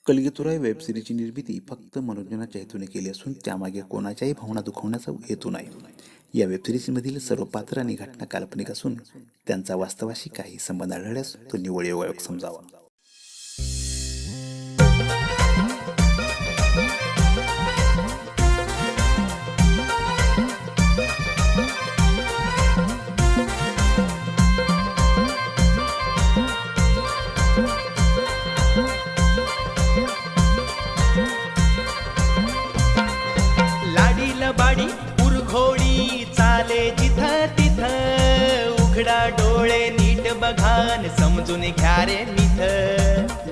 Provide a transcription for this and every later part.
कलगीतुरा वेबसिरीजची निर्मिती फक्त मनोरंजनाच्या हेतूने केली असून त्यामागे कोणाच्याही भावना दुखवण्याचा हेतू नाही. या वेबसिरीजमधील सर्व पात्र आणि घटना काल्पनिक असून त्यांचा वास्तवाशी काही संबंध आढळल्यास तो निव्वळ योगायोग समजावा. लाडीला बाडी उरघोडी चाले जिथं तिथं, उघडा डोळे नीट बघान समजून घ्या रे मिथ.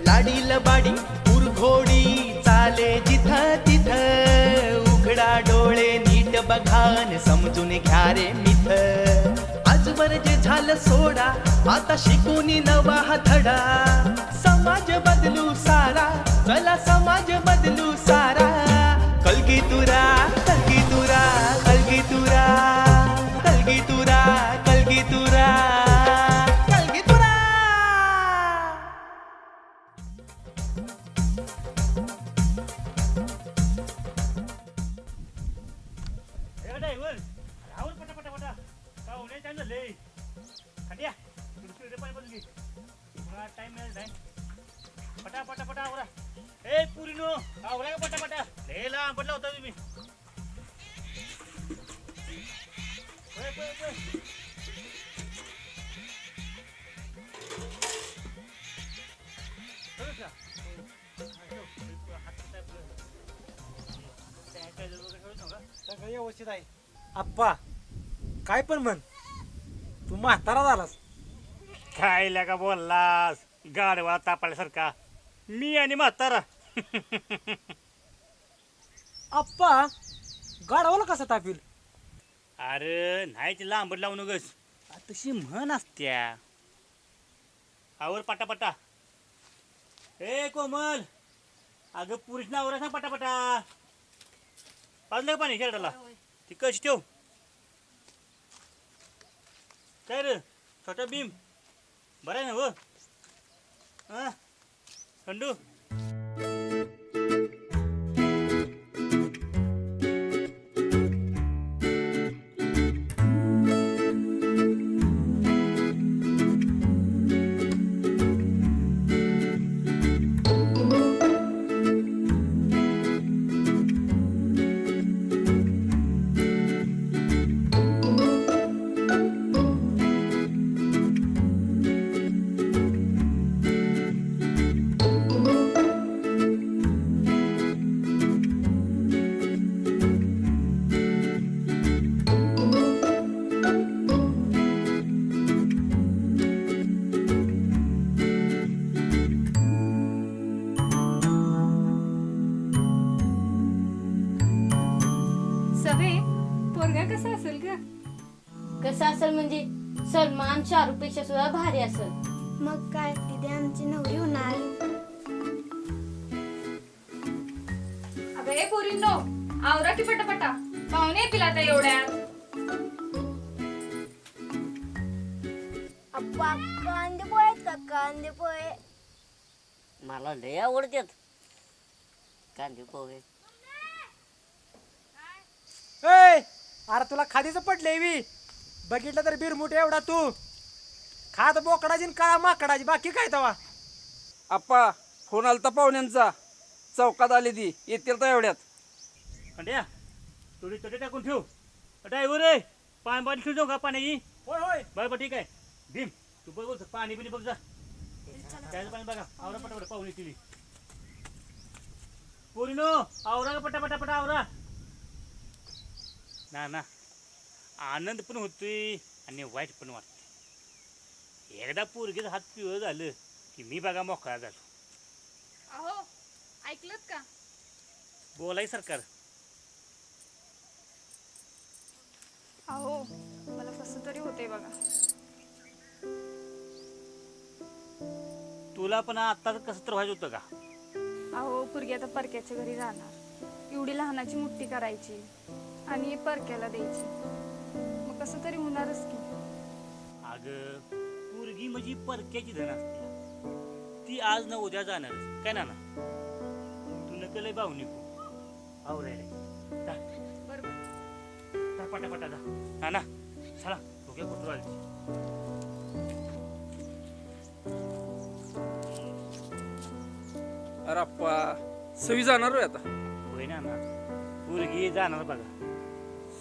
लाडीला बाडी उरघोडी चाले जिथं तिथं, उघडा डोळे नीट बघान समजून घ्या रे मिथ. आजवर जे झालं सोडा, आता शिकून नवा हा धडा. समाज बदलू सारा, चला समाज बदलू सारा. कलगीतुरा कलगीतुरा कलगीतुरा कलगीतुरा कलगीतुरा कलगीतुरा. राहुल पटा पटा पटा का होणे टाइम झाले खंड्या तुझे पाणी बदल घे पुन्हा टाइम मिळाला नाही. पटा पटा पटा आवरा. ए पुरीनो आवरा का पटा पटा. लय लांब पडला होता तुम्ही. ओय ओय ओय चल सगळं व्यवस्थित आहे. आप्पा काय पण म्हण, तू म्हातारा झालास. काय लागा बोललास गाडवा तापाल्यासारखा. मी आणि म्हातारा. आप्पा गाडवाला कसा तापील? अरे नाही ते लांबड लावू नगस, तशी म्हण असत्या. आवर पटापटा. ए कोमल, अगं पुरुष नावरा सांग पटापटा. पाजलं का पाणी शर्टाला? ती कशी ठेव. काय रे छोटा भीम, बरं आहे ना हो? हां खंडू. सवे पोरगा कसा असेल ग? कसं असेल म्हणजे सलमान शाहरुख पेक्षा सुद्धा भारी असेल. मग काय तिथे आमची नवरी होणार. अबे पोरींनो आवरा की पटापटा, पाहुणे येतील आता एवढ्यात. अप्पा कांदे पोहे आहेत का? कांदे पोहे. मला लय आवडतात कांदे पोहे. ए अरे तुला खादीचं पडले बी, बघितलं तर बिरमुठ एवढा तू. खात बोकडाची काळा माकडाची, बाकी काय तवा. आप्पा फोन आलता पाहुण्यांचा, चौकात आली ती, येतील तर एवढ्यात. खंड्या थोडी तोटे टाकून ठेव. ड्रायव्हर रे पाणी पाणी ठेवतो का पाण्याची? होय होय. बरं ठीक आहे. भीम तू बघ पाणी बिणी बघ जा. काय पाणी बघा. आवरा पटापट पाहुणे तिली. पोरीनो आवरा का पटापटा पटा आवरा. ना ना आनंद पण होतोय आणि वाईट पण वाटतं. एकदा पोरगीचं हात पिवळं झालं की मी बघा मोकळा झालो. अहो ऐकलत का? बोलाय सरकार. अहो मला कसं तरी होते बघा. तुला पण आता कसं तर व्हायचं होतं का? अहो पोरगी आता परक्याच्या घरी जाणार, एवढी लहानाची मुठ्ठी करायची आणि परक्याला द्यायची, मग कसं तरी होणारच की. अगं पोरगी म्हणजे परक्याची धन असते, ती आज न उद्या जाणारच काय ना. इतकं लय भाऊ निघू आहो रे जा पटापटा जा ना ना चला बघूया कुठं आली अरे आप्पा सवी जाणार होय आता. होय ना ना पोरगी जाणार बघा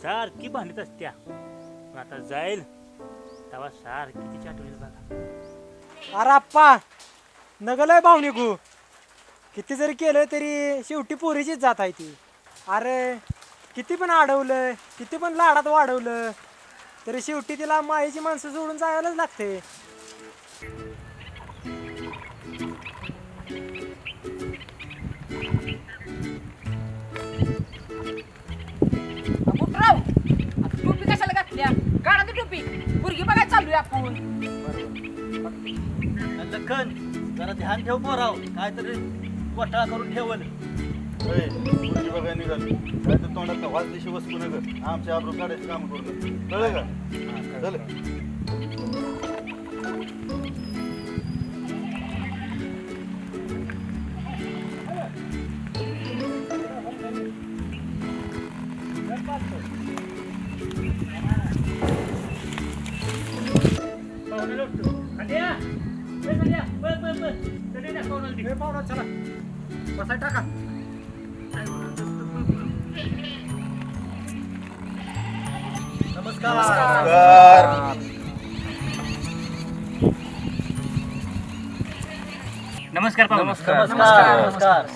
सारखी भांडत असत्या पण आता जाईल तेव्हा सारखी तिची आठवण येईल बघा. अरे आप्पा नगलय भावनिकू किती जरी केलं तरी शेवटी पोरीचीच जात आहे ती. अरे किती पण अडवलं किती पण लाडात वाढवलं तरी शेवटी तिला मायेची माणसं सोडून जायलाच लागते. कुठराव टोपी कशाला घातल्या काढा ती टोपी पोरगी बघायला चाललोय आपण. लखन जरा ध्यान ठेव पोराव काहीतरी घोटाळा करून ठेवल. बघायला निघाल काय तर तोंडात वाज दिशी वस्तू नगर आमच्या आबरू काढायचं काम करून कळलं का झालं. बसाय टाका. नमस्कार पाहुणं. नमस्कार.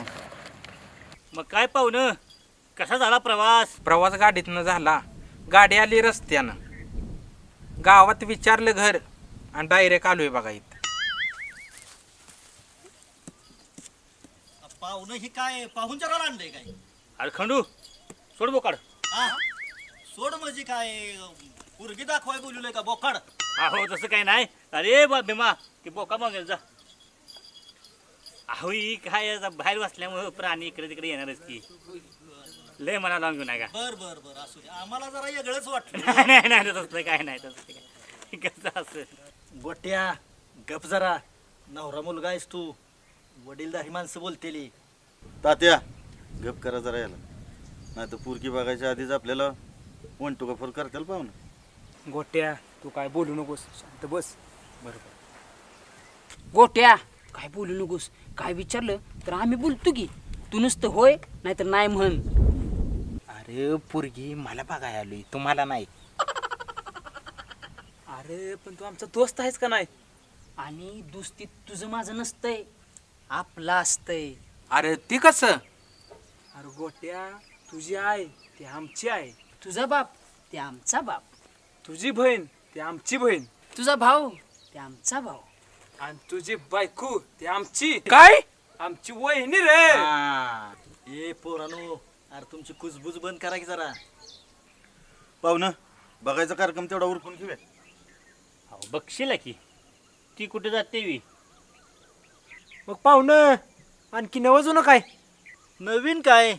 मग काय पाहुणं कसा झाला प्रवास? प्रवास गाडीतनं झाला. गाडी आली रस्त्यानं, गावात विचारलं घर आणि डायरेक्ट आलोय बघा इथं. पाहुणं ही काय पाहुणचाराला आणलंय काय? अरे खंडू सोड बोकाड. हा सोड म्हणजे काय पोरगी दाखवाय बोलवलंय का बोकाड? अहो तसं काय नाही. अरे बा भीमा ती बोका मागेल जा. अहो ही काय आता बाहेर बसल्यामुळं प्राणी इकडे तिकडे येणारच की लय मना लावून घेऊ नका. बर बर बर असू दे आम्हाला जरा वेगळंच वाटलं. नाही नाही तसं काय नाही तसं काय कसं असं. गोट्या गप जरा नवरा मुलगा आहेस तू वडीलधारी माणसं बोलतेली. तात्या गप करा जरा याला नाही तर पुरकी बघायच्या आधीच आपल्याला वन टू का फोर करताल पाहुणं. गोट्या तू काय बोलू नकोस शांत बस. बरोबर गोट्या काय बोलू नकोस काय विचारलं तर आम्ही बोलतो की तू नुसतं होय नाहीतर नाही म्हण. अरे पोरगी मला बघायला आलोय तुम्हाला नाही. अरे पण तू आमचा दोस्त आहेस का नाही. आणि दोस्ती तुझं माझं नसतंय आपलं असतंय. अरे ती कसं. अरे गोट्या तुझी आई ती आमची आई, तुझा बाप ते आमचा बाप, तुझी बहीण ती आमची बहीण, तुझा भाऊ ते आमचा भाऊ, आणि तुझी बायको ती आमची काय आमची वहिनी रे. ए पोरानो अरे तुमची कुजबुज बंद करा की जरा. पाहुणं बघायचा कार्यक्रम तेवढा उरकून घेऊया. अहो बघशील की ती कुठे जाते वी. मग पाहुणं आणखी नवं जुनं काय? नवीन काय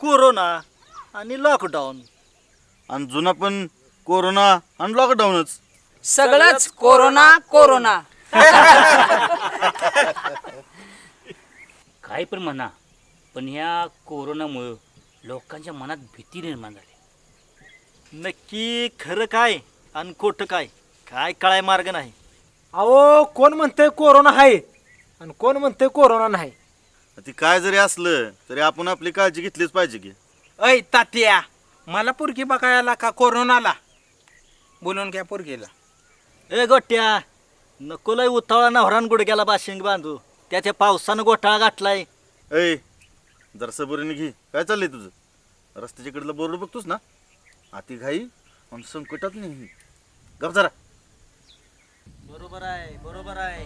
कोरोना आणि लॉकडाऊन. आणि जुना पण कोरोना आणि लॉकडाऊनच. सगळंच कोरोना कोरोना. काय पण म्हणा पण ह्या कोरोनामुळं लोकांच्या मनात भीती निर्माण झाली. नक्की खरं काय आणि खोटं काय काय कळाय मार्ग नाही. अहो कोण म्हणतंय कोरोना आहे आणि कोण म्हणतंय कोरोना नाही. ती काय जरी असलं तरी आपण आपली काळजी घेतलीच पाहिजे की. अय तात्या मला पोरगी बघायला का कोरोनाला बोलून घ्या पोरगीला. ए गोट्या नको लय उतावळा नवरान गुडघ्याला बाशिंग बांधू त्याच्या पावसानं गोठाळा गाठलाय. ऐ जरा सबुरीने घे काय चाललंय तुझं. रस्त्याच्या कडलं बोर्ड बघतोस ना अति घाई आणि संकटात नाही गप जरा. बरोबर आहे बरोबर आहे.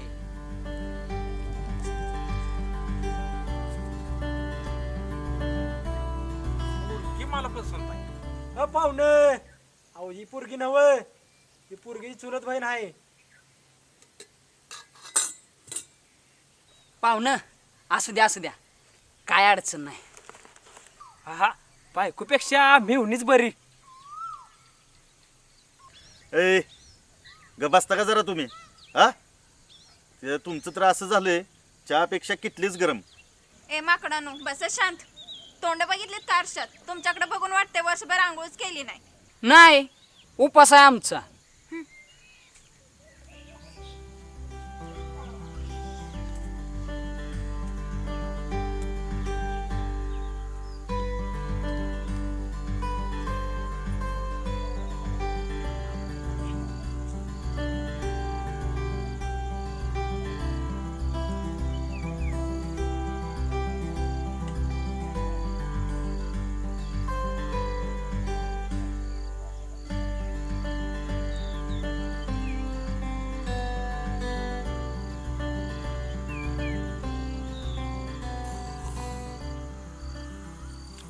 पोरगी मला पसंत आहे. पाहुणं अहो ही पोरगी नवं ही पोरगी चुलत बहीण आहे. पाहुणं असू द्या काय अडचण नाही. हा बायकोपेक्षा मेहुणीच बरी. ए गप बसता का जरा तुम्ही. हा ते तुमचं तर असं झालंय चहापेक्षा किटलीच गरम. ए माकडानो बस शांत. तोंड बघितलीत का आरशात? तुमच्याकडे बघून वाटते वर्षभर आंघोळच केली नाही. नाही, उपास आहे आमचा.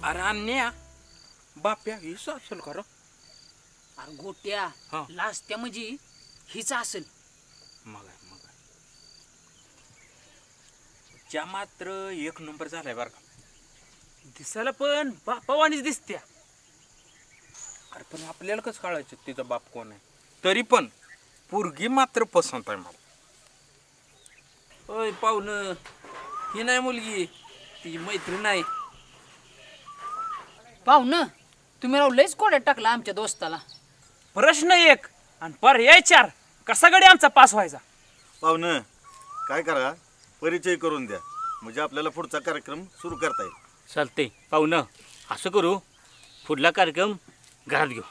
अरे अन्या बाप्या हीच असेल खरं. अरे गोट्या, हा. लाजत्या म्हणजे हीच असेल. मग च्या मात्र एक नंबर झालाय बरं का. दिसायला पण बापावानीच दिसत्या. अरे पण आपल्याला कसं कळायचं तिचा बाप कोण आहे. तरी पण पोरगी मात्र पसंत आहे मला. ओय पाहुणं, ही नाही मुलगी, ती मैत्रीण आहे. पाहुणं, तुम्ही राव लयच कोड्यात टाकला आमच्या दोस्ताला. प्रश्न 1 आणि पर्याय 4. कसा गडी आमचा पास व्हायचा? पाहुणं काय करा, परिचय करून द्या म्हणजे आपल्याला पुढचा कार्यक्रम सुरू करता येईल. चालते पाहुणं, असं करू, पुढला कार्यक्रम घरात घेऊ.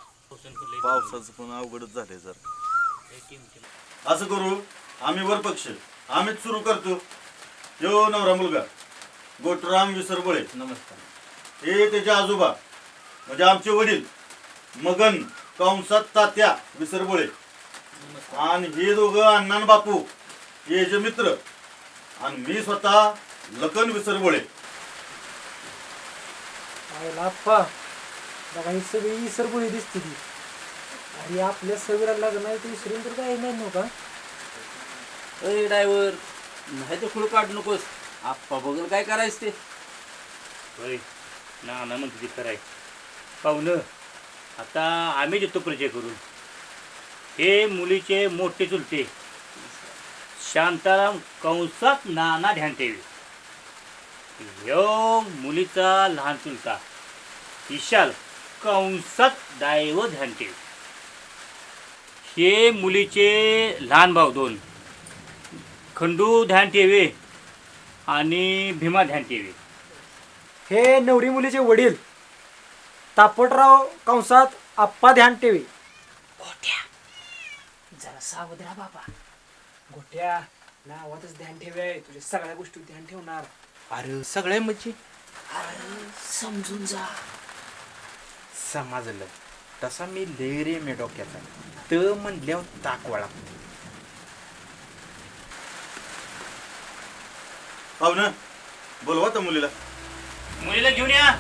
पावसाचं पण अवघडच झाले जर. असं करू, आम्ही वर पक्ष आम्हीच सुरू करतो. यो नवरा मुलगा गोटराम विसरबळे, नमस्कार. हे त्याचे आजोबा म्हणजे आमचे वडील मगन कंसात तात्या विसरबळे, आणि हे दोघं अण्णा आणि बापू हे जे मित्र, आणि मी स्वतः लखन विसरबळे. आप्पा बघा ही सगळी सरबुळी दिसते ती. अरे आपल्या सगळ्या लग्न आहे ते विसरून तर काही नाही नव्हता. अय ड्रायव्हर, नाही तर खुळ काढू नकोस. आप्पा बघल काय करायचं ते. होय ना म्हणते ते कराय. पाहुणं, आता आम्ही देतो परिचय करून. हे मुलीचे मोठे चुलते शांताराम कंसात नाना ध्यानठेवे. ह्यो मुलीचा लहान चुलता विशाल कंसात डायव ध्यानठेवे. हे मुलीचे लहान भाऊ 2 खंडू ध्यानठेवे आणि भीमा ध्यानठेवे. हे नवरी मुलीचे वडील तापटराव कंसात आप्पा ध्यान ठेवे. गोट्या, जरा सावध राहा बाबा. गोट्या नावातच ध्यान ठेवे, तुझ्या सगळ्या गोष्टी ध्यान ठेवणार. अरे सगळे म्हणजे अरे समजून जा. समजलं. तसा मी लेरे मे डोक्याचा तर म्हणल्यावर ताकवाळा. पाहुणं बोलवा त्या मुलीला. मुलीला घेऊन या.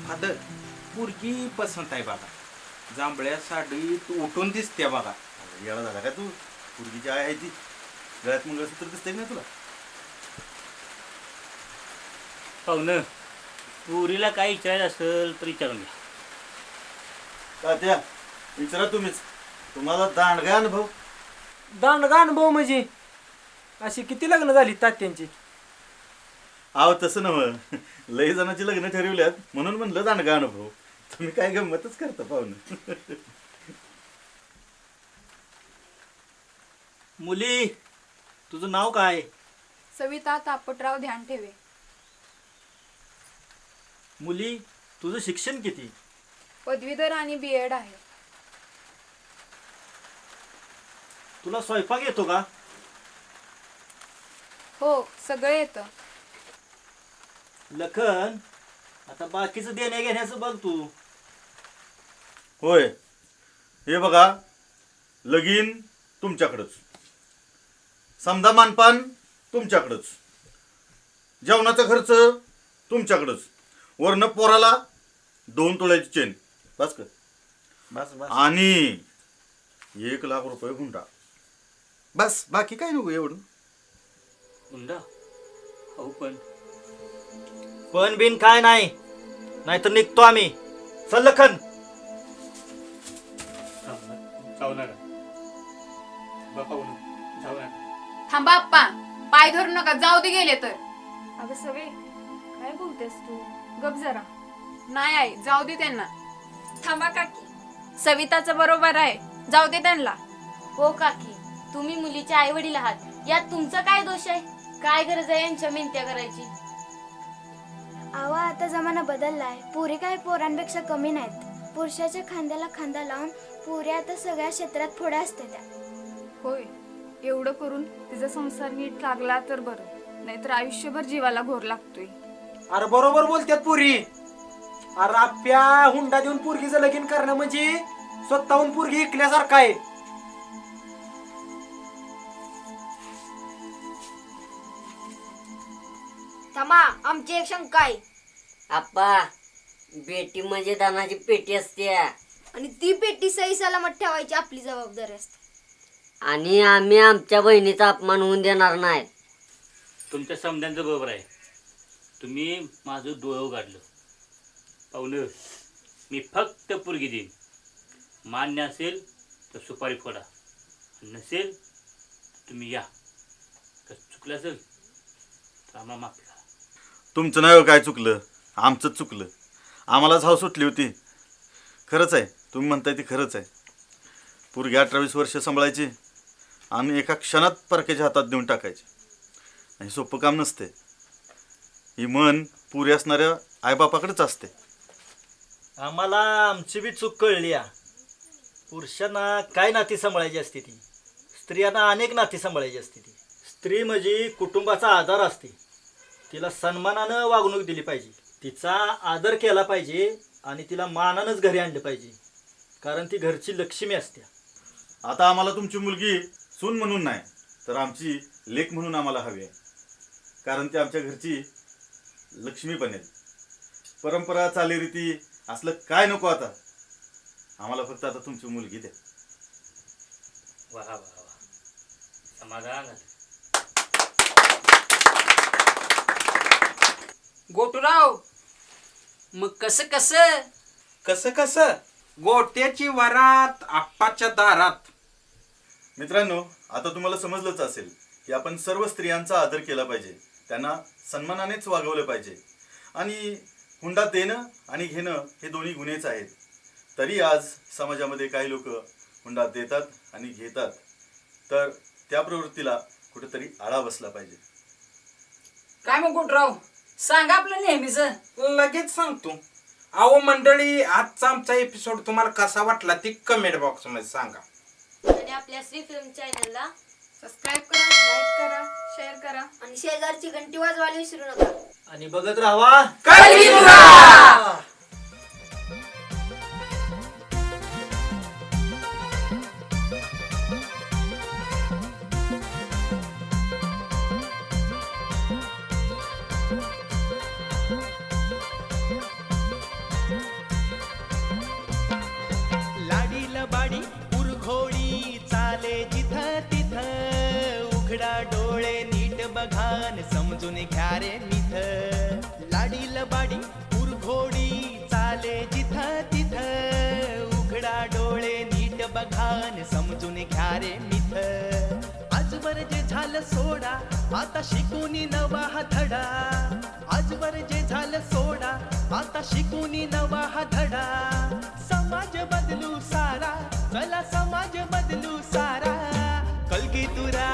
फादर, पोरगी पसंत आहे बघा. जांभळ्या साडीत उठून दिसते बघा. याला झाला का तू? पोरगीची आई आहे ती. गळ्यात मंगळसूत्र दिसतंय ना तुला? पाहुणं, पुरीला काय विचारायचं असेल तर विचारून घ्या. तात्या विचारा तुम्हीच. तुम्हाला दांडगा अनुभव. दांडगा अनुभव म्हणजे अशी किती लग्न झाली तात्यांची? आहो तसं नव्ह, लय जणांची लग्न ठरवल्यात म्हणून म्हणलं दांडगा अनुभव. तुम्ही काय गंमतच करता पाहुणं. मुली, तुझं नाव काय? सविता तापटराव ध्यान ठेवे. मुली, तुझं शिक्षण किती? पदवीधर आणि B.Ed आहे. तुला स्वयंपाक येतो का? हो, सगळं येतं. लखन, आता बाकीचं देण्या घेण्याचं बघ तू. होय, हे बघा, लगीन तुमच्याकडंच, समदा मानपान तुमच्याकडंच, जेवणाचा खर्च तुमच्याकडंच, वरनं पोराला 2 तोळ्याची चेन. बस कर. बस बस. आणि 1 लाख रुपये हुंडा. बस बाकी काय नको एवढं. हुंडा हो पण बिन काय नाही, नाहीतर निघतो आम्ही. चल लखन. जाऊ नका बापा जाऊ नका. थांबा आप्पा, पाय धरू नका, जाऊ दे गेले तर. अगं सवे, काय बोलतेस तू? गप जरा. नाही आई, जाऊ दे त्यांना. थांबा काकी, सविताचं बरोबर आहे, जाऊ दे त्यांना. हो काकी, तुम्ही मुलीचे आई वडील आहात, यात तुमचा काय दोष आहे? काय गरज आहे यांच्या मिनत्या करायची? आवा आता जमाना बदललाय. पुरी काय पोरांपेक्षा कमी नाहीत. पुरुषाच्या खांद्याला खांदा लावून पुरी आता सगळ्या क्षेत्रात पुढे असते त्या. होय, एवढं करून तिचा संसार नीट लागला तर बरं, नाहीतर आयुष्यभर जीवाला घोर लागतोय. अरे बरोबर बोलतात पुरी. अरे आप्या, हुंडा देऊन पोरगीचं लगीन करणं म्हणजे स्वतःहून पोरगी इकल्यासारखं आहे. थांबा, आमची एक शंका आहे. आप्पा बेटी म्हणजे दानाची पेटी असते आणि ती पेटी सही सलामत ठेवायची आपली जबाबदारी असते. आणि आम्ही आमच्या बहिणीचा अपमान होऊन देणार नाही. तुमच्या समध्यांचं बरोबर आहे. तुम्ही माझं डोळं उघडलं. पाहुलं, मी फक्त पोरगी देईन. मान्य असेल तर सुपारी फोडा, नसेल तर तुम्ही या. तर चुकलं असेल तर आम्हाला माफी करा. तुमचं नाही हो काय चुकलं, आमचंच चुकलं. आम्हालाच हाव सुटली होती. खरंच आहे, तुम्ही म्हणताय ती खरंच आहे. पोरगी 18-20 वर्ष सांभाळायची आणि एका क्षणात परक्याच्या हातात देऊन टाकायची. आणि सोपं काम नसते. ही मन पुरी असणाऱ्या आईबापाकडेच असते. आम्हाला आमची बी चूक कळली या. पुरुषांना काय नाती सांभाळायची असते ती, स्त्रियांना अनेक नाती सांभाळायची असते ती. स्त्री म्हणजे कुटुंबाचा आधार असते. तिला सन्मानानं वागणूक दिली पाहिजे, तिचा आदर केला पाहिजे आणि तिला मानानंच घरी आणलं पाहिजे, कारण ती घरची लक्ष्मी असते. आता आम्हाला तुमची मुलगी सून म्हणून नाही तर आमची लेक म्हणून आम्हाला हवी आहे, कारण ती आमच्या घरची लक्ष्मी बनेल. परंपरा चालीरीती असलं काय नको आता. आम्हाला फक्त आता तुमची मुलगी द्या. वा वा वा, समाधान झालं. गोटूराव, मग कसं कसं? कसं कसं? गोट्याची वरात आप्पाच्या दारात. मित्रांनो, आता तुम्हाला समजलंच असेल की आपण सर्व स्त्रियांचा आदर केला पाहिजे, त्यांना सन्मानानेच वागवलं पाहिजे. आणि हुंडा देणं आणि घेणं हे दोन्ही गुन्हेच आहेत. तरी आज समाजामध्ये काही लोक हुंडा देतात आणि घेतात, तर त्या प्रवृत्तीला कुठेतरी आळा बसला पाहिजे. काय मग गोटूराव, सांगा आपलं नेहमीच. लगेच सांगतो. अहो मंडळी, आजचा आमचा एपिसोड तुम्हाला कसा वाटला ती कमेंट बॉक्स मध्ये सांगा. आणि आपल्या श्री फिल्म चॅनलला सबस्क्राईब करा, लाईक करा, शेअर करा आणि शेजारची घंटी वाजवायला विसरू नका. आणि बघत राहावा कलियुगा. लाडील बाडी उरघोडी चाले जिथं तिथं. उघडा डोळे नीट बघान समजून घ्या रे मिथ. लाडील बाडी उरघोडी चाले जिथं तिथं. उघडा डोळे नीट बघान समजून घ्या रे मिथ. आजवर जे झालं सोडा, आता शिकून नवा हा धडा. आजवर जे झालं सोडा, आता शिकून नवा हा धडा. समाज बदलू सारा, चला समाज बदलू सारा. कलगी तुरा